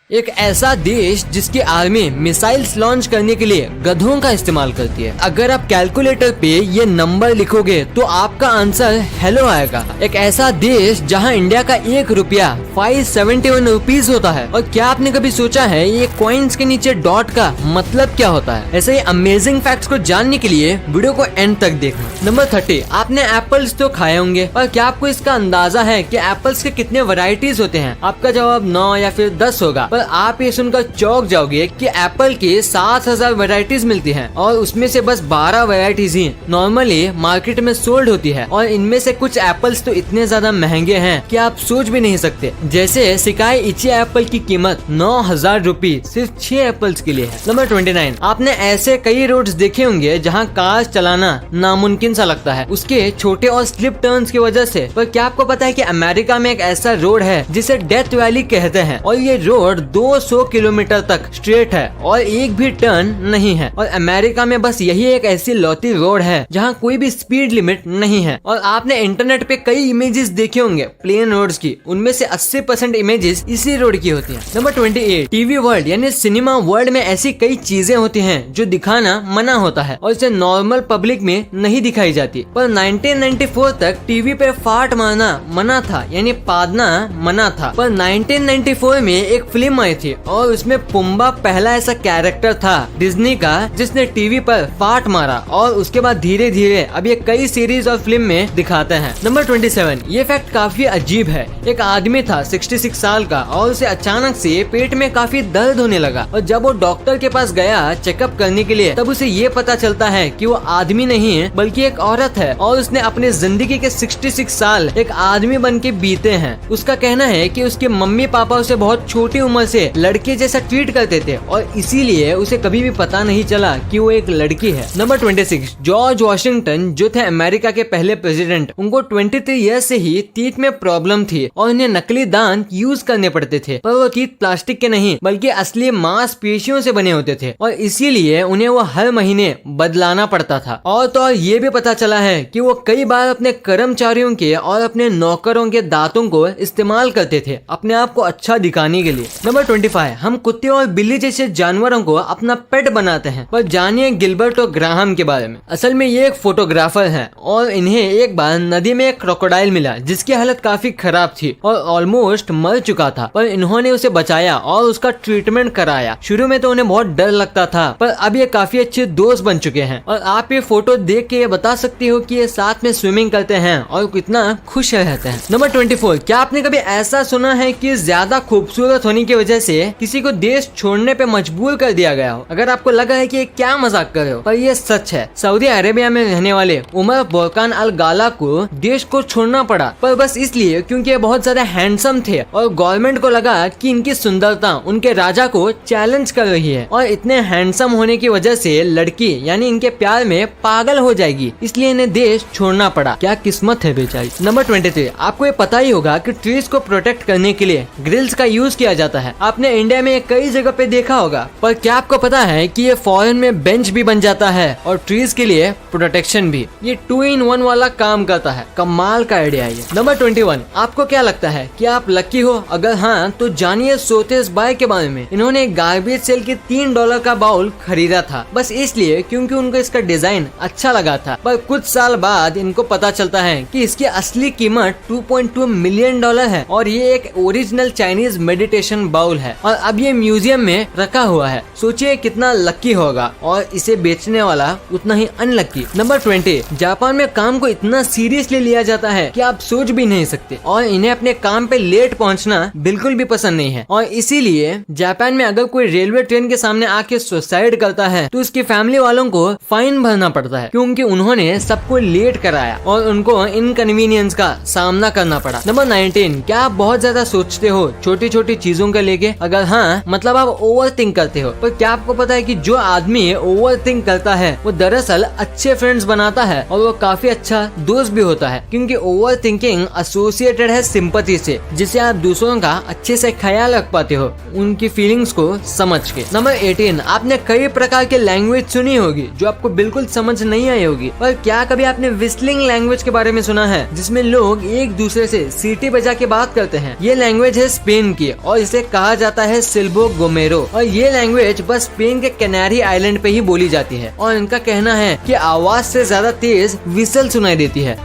एक ऐसा देश जिसकी आर्मी मिसाइल्स लॉन्च करने के लिए गधों का इस्तेमाल करती है। अगर आप कैलकुलेटर पे ये नंबर लिखोगे तो आपका आंसर हेलो आएगा। एक ऐसा देश जहां इंडिया का 1 रुपया 571 रुपीज होता है। और क्या आपने कभी सोचा है ये कॉइन्स के नीचे डॉट का मतलब क्या होता है? ऐसे ही अमेजिंग फैक्ट्स को जानने के लिए वीडियो को एंड तक देखना। नंबर 30, आपने एप्पल्स तो खाए होंगे, पर क्या आपको इसका अंदाजा है कि एप्पल्स के कितने वैरायटीज होते हैं? आपका जवाब 9 या फिर 10 होगा, पर आप ये सुनकर चौंक जाओगे कि एप्पल की 7000 वैरायटीज मिलती हैं और उसमें से बस 12 वैरायटीज ही नॉर्मली मार्केट में सोल्ड होती है। और इनमें से कुछ एप्पल्स तो इतने ज्यादा महंगे हैं कि आप सोच भी नहीं सकते। जैसे सिकाई इची एप्पल की कीमत 9000 रुपए सिर्फ 6 एप्पल्स के लिए है। नंबर 29, आपने ऐसे कई रोड्स देखे होंगे जहाँ कार चलाना नामुमकिन सा लगता है उसके छोटे और स्लिप टर्न्स की वजह से। पर क्या आपको पता है कि अमेरिका में एक ऐसा रोड है जिसे डेथ वैली कहते हैं और ये रोड 200 किलोमीटर तक स्ट्रेट है और एक भी टर्न नहीं है। और अमेरिका में बस यही एक ऐसी लौती रोड है जहाँ कोई भी स्पीड लिमिट नहीं है। और आपने इंटरनेट पे कई इमेजेस देखे होंगे प्लेन रोड्स की, उनमें से 80% इमेजेस इसी रोड की होती हैं। नंबर 28, टीवी वर्ल्ड यानी सिनेमा वर्ल्ड में ऐसी कई चीजें होती हैं जो दिखाना मना होता है और इसे नॉर्मल पब्लिक में नहीं दिखाई जाती। पर 1994 तक टीवी पे फाट मारना मना था, यानी पादना मना था। पर 1994 में एक फिल्म आई थी और उसमें पुम्बा पहला ऐसा कैरेक्टर था डिज्नी का जिसने टीवी पर फाट मारा और उसके बाद धीरे धीरे अब ये कई सीरीज और फिल्म में दिखाते हैं। नंबर 27, ये फैक्ट काफी अजीब है। एक आदमी था 66 साल का और उसे अचानक से पेट में काफी दर्द होने लगा और जब वो डॉक्टर के पास गया चेकअप करने के लिए तब उसे ये पता चलता है कि वो आदमी नहीं है बल्कि एक औरत है और उसने अपने जिंदगी के 66 साल एक आदमी बन के बीते हैं। उसका कहना है कि उसके मम्मी पापा उसे बहुत छोटी उम्र से लड़के जैसा ट्रीट करते थे और इसीलिए उसे कभी भी पता नहीं चला कि वो एक लड़की है। नंबर 26, जॉर्ज वॉशिंगटन जो थे अमेरिका के पहले प्रेसिडेंट, उनको 23 ईयर से ही टीथ में प्रॉब्लम थी और उन्हें नकली दांत यूज करने पड़ते थे। पर वो टीथ प्लास्टिक के नहीं बल्कि असली मांसपेशियों से बने होते थे और इसीलिए उन्हें वो हर महीने बदलाना पड़ता था। और तो और ये भी पता चला है कि वो कई बार अपने कर्मचारियों के और अपने नौकरों के दांतों को इस्तेमाल करते थे अपने आप को अच्छा दिखाने के लिए। नंबर 25, हम कुत्ते और बिल्ली जैसे जानवरों को अपना पेट बनाते हैं। पर जानिए गिलबर्ट और ग्राहम के बारे में। असल में ये एक फोटोग्राफर हैं और इन्हें एक बार नदी में एक क्रोकोडाइल मिला जिसकी हालत काफी खराब थी और ऑलमोस्ट मर चुका था, पर इन्होंने उसे बचाया और उसका ट्रीटमेंट कराया। शुरू में तो उन्हें बहुत डर लगता था पर अब ये काफी अच्छे दोस्त बन चुके हैं और आप ये फोटो देख के ये बता सकते हो कि ये साथ में स्विमिंग करते हैं और कितना खुश रहते हैं। नंबर 24, क्या आपने कभी ऐसा सुना है कि ज्यादा खूबसूरत होने की वजह से किसी को देश छोड़ने पे मजबूर कर दिया गया हो? अगर आपको लगा है कि ये क्या मजाक कर रहे हो, पर ये सच है। सऊदी अरेबिया में रहने वाले उमर बोरकान अल गाला को देश को छोड़ना पड़ा, पर बस इसलिए क्योंकि ये बहुत ज्यादा हैंडसम थे और गवर्नमेंट को लगा कि इनकी सुंदरता उनके राजा को चैलेंज कर रही है और इतने हैंडसम होने की वजह से लड़की यानी इनके प्यार में पागल हो जाएगी, इसलिए इन्हें देश छोड़ना पड़ा। क्या किस्मत है बेचारी। नंबर 23, आपको ये पता ही होगा कि ट्रीज को प्रोटेक्ट करने के लिए ग्रिल्स का यूज किया जाता है। आपने इंडिया में कई जगह पे देखा होगा, पर क्या आपको पता है कि ये फॉरेन में बेंच भी बन जाता है और ट्रीज के लिए प्रोटेक्शन भी। ये 2 in 1 वाला काम करता है। कमाल का आइडिया है ये। नंबर 21, आपको क्या लगता है कि आप लकी हो? अगर हाँ तो जानिए सोतेस बाय के बारे में। इन्होंने गार्बेज सेल के $3 का बाउल खरीदा था बस इसलिए क्योंकि उनको इसका डिजाइन अच्छा लगा था। पर कुछ साल बाद इनको पता चलता है कि इसकी असली कीमत $2.2 मिलियन है और ये एक ओरिजिनल चाइनीज मेडिटेशन बाउल है और अब ये म्यूजियम में रखा हुआ है। सोचिए कितना लकी होगा और इसे बेचने वाला उतना ही अनलकी। नंबर 20, जापान में काम को इतना सीरियसली लिया जाता है कि आप सोच भी नहीं सकते और इन्हें अपने काम पे लेट पहुंचना बिल्कुल भी पसंद नहीं है। और इसीलिए जापान में अगर कोई रेलवे ट्रेन के सामने आके सुसाइड करता है तो उसकी फैमिली वालों को फाइन भरना पड़ता है क्योंकि उन्होंने सबको लेट कराया और उनको इनकन्वीनियंस का सामना करना पड़ा। नंबर 19, क्या आप बहुत ज्यादा सोचते हो छोटी छोटी चीजों का लेके? अगर हाँ मतलब आप ओवर थिंक करते हो। पर क्या आपको पता है कि जो आदमी ओवर थिंक करता है वो दरअसल अच्छे फ्रेंड्स बनाता है और वो काफी अच्छा दोस्त भी होता है क्योंकि ओवर थिंकिंग एसोसिएटेड है सिंपैथी से, जिससे आप दूसरों का अच्छे से ख्याल रख पाते हो उनकी फीलिंग्स को समझ के। नंबर 18, आपने कई प्रकार के लैंग्वेज सुनी होगी जो आपको बिल्कुल समझ नहीं आई होगी, पर क्या कभी आपने विस्लिंग लैंग्वेज के बारे में सुना है जिसमें लोग एक दूसरे से सीटी बजा के बात करते हैं? ये लैंग्वेज है स्पेन की और इसे कहा जाता है सिल्बो गोमेरो और ये लैंग्वेज बस स्पेन के कैनारी आइलैंड पे ही बोली जाती है और इनका कहना है कि आवाज से ज्यादा तेज विसल सुनाई देती है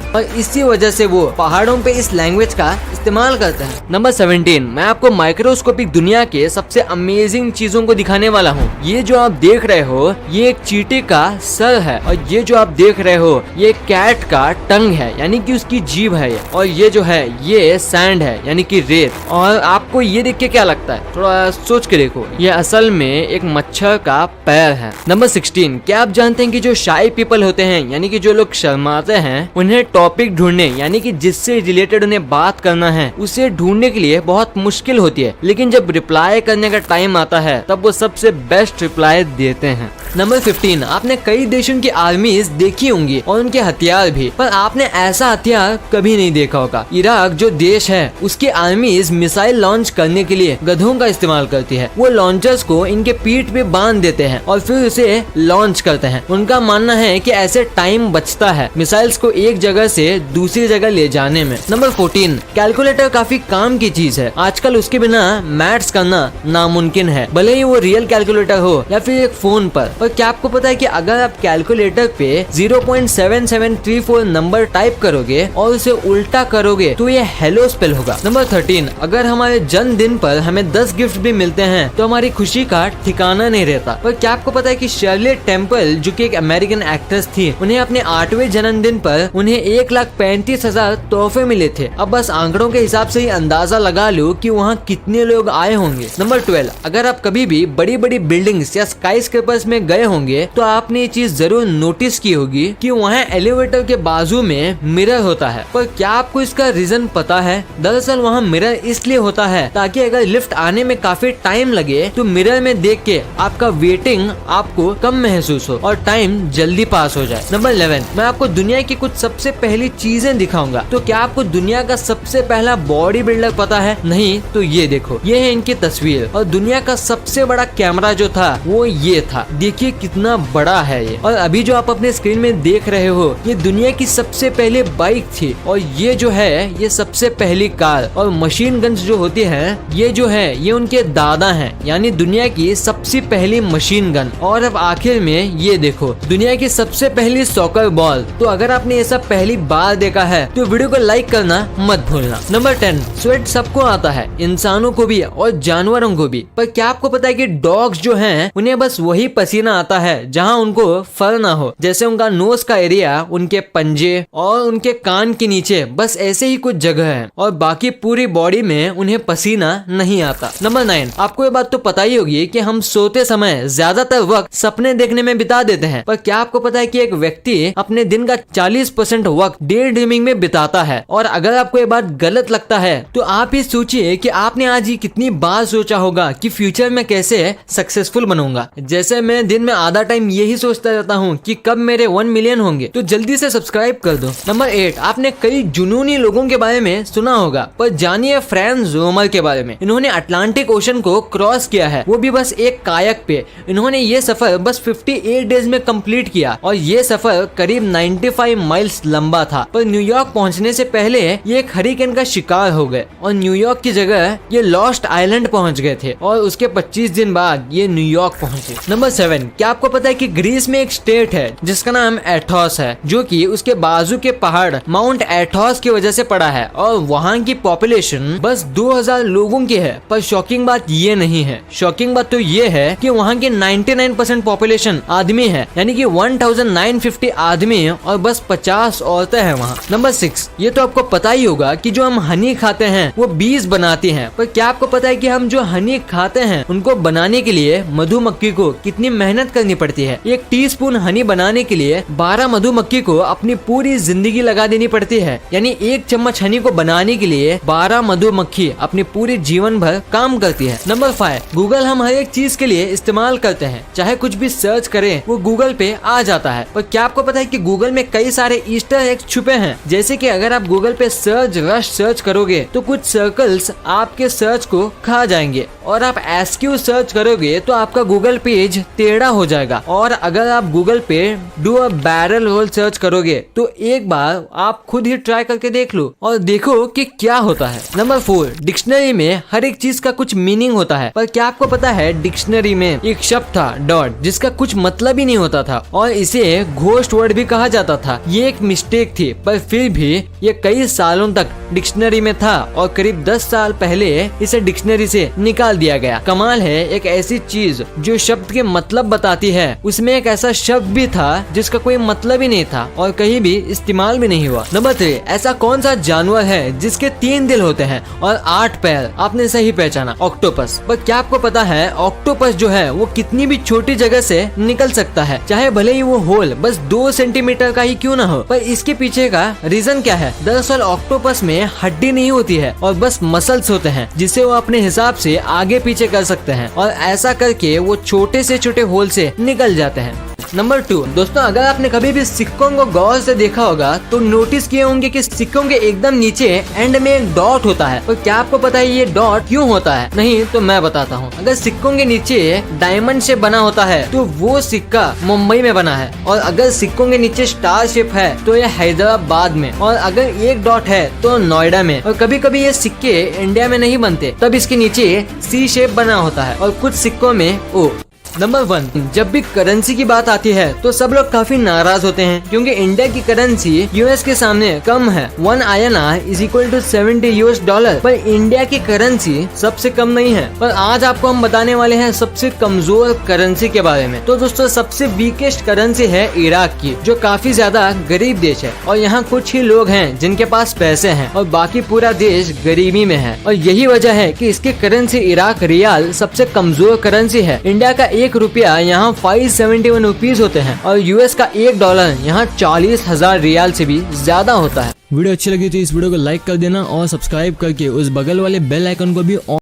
और इसी वजह से वो पहाड़ों पे इस लैंग्वेज का इस्तेमाल करते हैं। नंबर 17, मैं आपको माइक्रोस्कोपिक दुनिया के सबसे अमेजिंग चीजों को दिखाने वाला हूँ। ये जो आप देख रहे हो ये एक चींटी का सर है और ये जो आप देख रहे हो ये कैट का टंग है यानी कि उसकी जीभ है ये। और ये जो है ये सैंड है यानी कि रेत। और आपको ये देख के क्या लगता है, थोड़ा सोच के देखो, ये असल में एक मच्छर का पैर है। नंबर 16, क्या आप जानते हैं कि जो शाई पीपल होते हैं यानी कि जो लोग शर्माते हैं उन्हें टॉपिक ढूंढने यानी कि जिससे रिलेटेड उन्हें बात करना है उसे ढूंढने के लिए बहुत मुश्किल होती है, लेकिन जब रिप्लाई करने का टाइम आता है तब वो सबसे बेस्ट रिप्लाई देते हैं। नंबर 15, आपने कई देशों की आर्मीज देखी होंगी और उनके हथियार भी, पर आपने ऐसा हथियार कभी नहीं देखा होगा। इराक जो देश है उसकी आर्मीज मिसाइल लॉन्च करने के लिए गधों का इस्तेमाल करती है। वो लॉन्चर्स को इनके पीठ पे बांध देते हैं और फिर उसे लॉन्च करते हैं। उनका मानना है कि ऐसे टाइम बचता है मिसाइल्स को एक जगह से दूसरी जगह ले जाने में। नंबर 14, कैलकुलेटर काफी काम की चीज है। आजकल उसके बिना मैथ्स करना नामुमकिन है, भले ही वो रियल कैलकुलेटर हो या फिर एक फोन पर। और क्या आपको पता है कि अगर आप कैलकुलेटर पे 0.7734 नंबर टाइप करोगे और उसे उल्टा करोगे तो ये हेलो स्पेल होगा। नंबर 13, अगर हमारे जन्मदिन पर हमें 10 गिफ्ट भी मिलते हैं तो हमारी खुशी का ठिकाना नहीं रहता। पर क्या आपको पता है कि शर्ली टेम्पल जो कि एक अमेरिकन एक्ट्रेस थी, उन्हें अपने 8वें जन्मदिन पर उन्हें 1,35,000 तोहफे मिले थे। अब बस आंकड़ों के हिसाब से ही अंदाजा लगा लो कि वहाँ कितने लोग आए होंगे। नंबर 12, अगर आप कभी भी बड़ी बड़ी बिल्डिंग्स या स्काई स्क्रेपर्स में गए होंगे तो आपने ये चीज जरूर नोटिस की होगी कि वहाँ एलिवेटर के बाजू में मिरर होता है। पर क्या आपको इसका रीजन पता है? दरअसल वहाँ मिरर इसलिए होता है ताकि अगर लिफ्ट आने में काफी टाइम लगे तो मिरर में देख के आपका वेटिंग आपको कम महसूस हो और टाइम जल्दी पास हो जाए। नंबर 11, मैं आपको दुनिया की कुछ सबसे पहली चीजें दिखाऊंगा। तो क्या आपको दुनिया का सबसे पहला बॉडी बिल्डर पता है? नहीं तो ये देखो, ये है इनकी तस्वीर। और दुनिया का सबसे बड़ा कैमरा जो था वो ये था। देखिए कितना बड़ा है ये। और अभी जो आप अपने स्क्रीन में देख रहे हो ये दुनिया की सबसे पहले बाइक थी और ये जो है ये सबसे पहली कार। और मशीन गन्स जो होती है ये जो है ये उनके दादा हैं, यानी दुनिया की सबसे पहली मशीन गन। और अब आखिर में ये देखो दुनिया की सबसे पहली सॉकर बॉल। तो अगर आपने ये सब पहली बार देखा है तो वीडियो को लाइक करना मत भूलना। नंबर 10, स्वेट सबको आता है, इंसानों को भी और जानवरों को भी। पर क्या आपको पता है कि डॉग्स जो हैं उन्हें बस वही पसीना आता है जहां उनको फर ना हो, जैसे उनका नोज का एरिया, उनके पंजे और उनके कान के नीचे, बस ऐसे ही कुछ जगह है और बाकी पूरी बॉडी में उन्हें पसीना नहीं आता। नंबर 9, आपको ये बात तो पता ही होगी कि हम सोते समय ज्यादातर वक्त सपने देखने में बिता देते हैं। पर क्या आपको पता है कि एक व्यक्ति अपने दिन का 40% वक्त डे ड्रीमिंग में बिताता है? और अगर आपको ये बात गलत लगता है तो आप ही सोचिए कि आपने आज ही कितनी बार सोचा होगा कि फ्यूचर में कैसे सक्सेसफुल बनूंगा। जैसे मैं दिन में आधा टाइम यही सोचता रहता हूँ कि कब मेरे 1 मिलियन होंगे, तो जल्दी से सब्सक्राइब कर दो। नंबर 8, आपने कई जुनूनी लोगों के बारे में सुना होगा, पर जानिए फ्रांज रोमर के बारे में। इन्होंने अटलांटिक ओशन को क्रॉस किया है, वो भी बस एक कायक पे। इन्होंने ये सफर बस 58 डेज में कंप्लीट किया और ये सफर करीब 95 माइल्स लंबा था। पर न्यूयॉर्क पहुंचने से पहले ये एक हरिकेन का शिकार हो गए और न्यूयॉर्क की जगह ये लॉस्ट आइलैंड पहुंच गए थे और उसके 25 दिन बाद ये न्यूयॉर्क पहुंचे। नंबर 7, क्या आपको पता है कि ग्रीस में एक स्टेट है जिसका नाम एथोस है, जो कि उसके बाजू के पहाड़ माउंट एथोस की वजह से पड़ा है और वहाँ की पॉपुलेशन बस 2000 लोगों की है। पर शॉकिंग बात ये नहीं है, शॉकिंग बात तो ये है कि वहाँ की 99% पॉपुलेशन आदमी है, यानी कि 1950 आदमी और बस 50 औरतें हैं वहाँ। नंबर 6, ये तो आपको पता ही होगा कि जो हम हनी खाते हैं वो बीज बनाती हैं। पर क्या आपको पता है कि हम जो हनी खाते हैं उनको बनाने के लिए मधुमक्खी को कितनी मेहनत करनी पड़ती है? एक टीस्पून हनी बनाने के लिए 12 मधुमक्खी को अपनी पूरी जिंदगी लगा देनी पड़ती है, यानी 1 चम्मच हनी को बनाने के लिए 12 मधुमक्खी अपनी पूरी जीवन भर काम करती है। नंबर 5, गूगल हम हर एक चीज के लिए इस्तेमाल करते हैं, चाहे कुछ भी सर्च करें वो गूगल पे आ जाता है। पर क्या आपको पता है कि गूगल में कई सारे ईस्टर एक छुपे हैं। जैसे कि अगर आप गूगल पे सर्च रश सर्च करोगे तो कुछ सर्कल्स आपके सर्च को खा जाएंगे, और आप एसक्यू सर्च करोगे तो आपका गूगल पेज टेढ़ा हो जाएगा। और अगर आप गूगल पे do a barrel roll search करोगे तो एक बार आप खुद ही ट्राई करके देख लो और देखो कि क्या होता है। नंबर 4, डिक्शनरी में हर एक चीज का कुछ मीनिंग होता है, पर क्या आपको पता है डिक्शनरी में एक शब्द था डॉट, जिसका कुछ मतलब ही नहीं होता था और इसे घोस्ट वर्ड भी कहा जाता था। ये एक मिस्टेक थी, पर फिर भी ये कई सालों तक डिक्शनरी में था और करीब 10 साल पहले इसे डिक्शनरी से निकाल दिया गया। कमाल है, एक ऐसी चीज जो शब्द के मतलब बताती है, उसमें एक ऐसा शब्द भी था जिसका कोई मतलब ही नहीं था और कहीं भी इस्तेमाल भी नहीं हुआ। नंबर 3, ऐसा कौन सा जानवर है जिसके 3 दिल होते हैं और 8 पैर? आपने सही पहचाना, ऑक्टोपस। पर क्या आपको पता है ऑक्टोपस जो है वो कितनी भी छोटी जगह से निकल सकता है, चाहे भले ही वो होल बस 2 सेंटीमीटर का ही क्यों ना हो। पर इसके पीछे का रीजन क्या है? दरअसल ऑक्टोपस में हड्डी नहीं होती है और बस मसल्स होते हैं, जिसे वो अपने हिसाब से आगे पीछे कर सकते हैं और ऐसा करके वो छोटे से छोटे होल से निकल जाते हैं। नंबर 2, दोस्तों अगर आपने कभी भी सिक्कों को गौर से देखा होगा तो नोटिस किए होंगे कि सिक्कों के एकदम नीचे एंड में एक डॉट होता है। और क्या आपको पता है ये डॉट क्यों होता है? नहीं तो मैं बताता हूँ। अगर सिक्कों के नीचे डायमंड शेप बना होता है तो वो सिक्का मुंबई में बना है, और अगर सिक्कों के नीचे स्टार शेप है तो ये हैदराबाद में, और अगर एक डॉट है तो नोएडा में। और कभी कभी ये सिक्के इंडिया में नहीं बनते, तब इसके नीचे सी शेप बना होता है और कुछ सिक्कों में ओ। नंबर 1, जब भी करेंसी की बात आती है तो सब लोग काफी नाराज होते हैं क्योंकि इंडिया की करेंसी यूएस के सामने कम है। 1 INR इज इक्वल टू $70। पर इंडिया की करेंसी सबसे कम नहीं है। पर आज आपको हम बताने वाले हैं सबसे कमजोर करेंसी के बारे में। तो दोस्तों सबसे वीकेस्ट करेंसी है इराक की, जो काफी ज्यादा गरीब देश है और यहाँ कुछ ही लोग हैं जिनके पास पैसे हैं और बाकी पूरा देश गरीबी में है। और यही वजह है कि इसकी करेंसी इराक रियाल सबसे कमजोर करेंसी है। इंडिया का 1 रुपया यहाँ 571 रुपीज होते हैं और यूएस का $1 यहाँ 40,000 रियाल से भी ज्यादा होता है। वीडियो अच्छी लगी तो इस वीडियो को लाइक कर देना और सब्सक्राइब करके उस बगल वाले बेल आइकन को भी